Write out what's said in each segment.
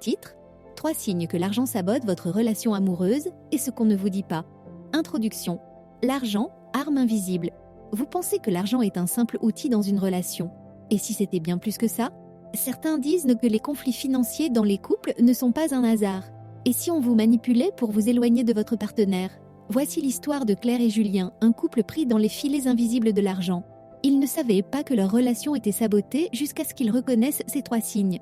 Titre : 3 signes que l'argent sabote votre relation amoureuse et ce qu'on ne vous dit pas. Introduction. L'argent, arme invisible. Vous pensez que l'argent est un simple outil dans une relation. Et si c'était bien plus que ça ? Certains disent que les conflits financiers dans les couples ne sont pas un hasard. Et si on vous manipulait pour vous éloigner de votre partenaire ? Voici l'histoire de Claire et Julien, un couple pris dans les filets invisibles de l'argent. Ils ne savaient pas que leur relation était sabotée jusqu'à ce qu'ils reconnaissent ces 3 signes.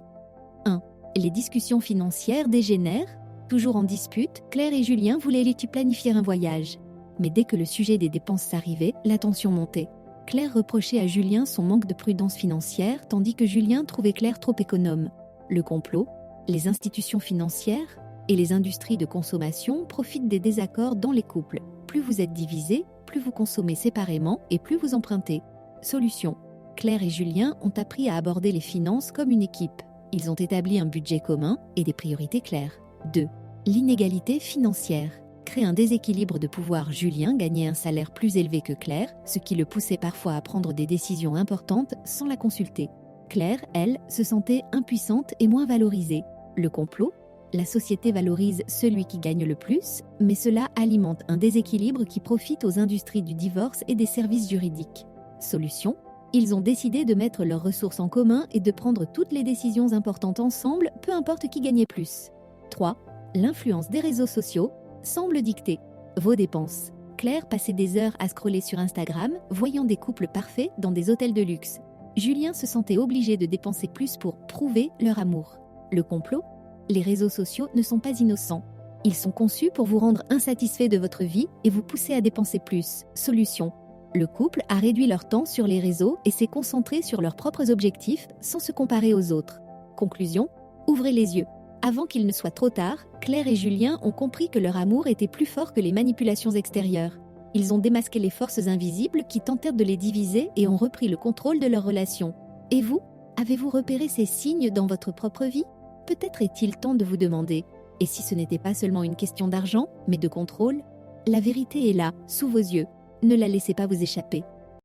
1. Les discussions financières dégénèrent. Toujours en dispute, Claire et Julien voulaient planifier un voyage. Mais dès que le sujet des dépenses arrivait, la tension montait. Claire reprochait à Julien son manque de prudence financière, tandis que Julien trouvait Claire trop économe. Le complot, les institutions financières et les industries de consommation profitent des désaccords dans les couples. Plus vous êtes divisés, plus vous consommez séparément et plus vous empruntez. Solution. Claire et Julien ont appris à aborder les finances comme une équipe. Ils ont établi un budget commun et des priorités claires. 2. L'inégalité financière. Crée un déséquilibre de pouvoir. Julien gagnait un salaire plus élevé que Claire, ce qui le poussait parfois à prendre des décisions importantes sans la consulter. Claire, elle, se sentait impuissante et moins valorisée. Le complot ? La société valorise celui qui gagne le plus, mais cela alimente un déséquilibre qui profite aux industries du divorce et des services juridiques. Solution ? Ils ont décidé de mettre leurs ressources en commun et de prendre toutes les décisions importantes ensemble, peu importe qui gagnait plus. 3. L'influence des réseaux sociaux semble dicter vos dépenses. Claire passait des heures à scroller sur Instagram, voyant des couples parfaits dans des hôtels de luxe. Julien se sentait obligé de dépenser plus pour prouver leur amour. Le complot ? Les réseaux sociaux ne sont pas innocents. Ils sont conçus pour vous rendre insatisfait de votre vie et vous pousser à dépenser plus. Solution. Le couple a réduit leur temps sur les réseaux et s'est concentré sur leurs propres objectifs sans se comparer aux autres. Conclusion. Ouvrez les yeux. Avant qu'il ne soit trop tard, Claire et Julien ont compris que leur amour était plus fort que les manipulations extérieures. Ils ont démasqué les forces invisibles qui tentèrent de les diviser et ont repris le contrôle de leur relation. Et vous ? Avez-vous repéré ces signes dans votre propre vie ? Peut-être est-il temps de vous demander, et si ce n'était pas seulement une question d'argent, mais de contrôle ? La vérité est là, sous vos yeux. Ne la laissez pas vous échapper.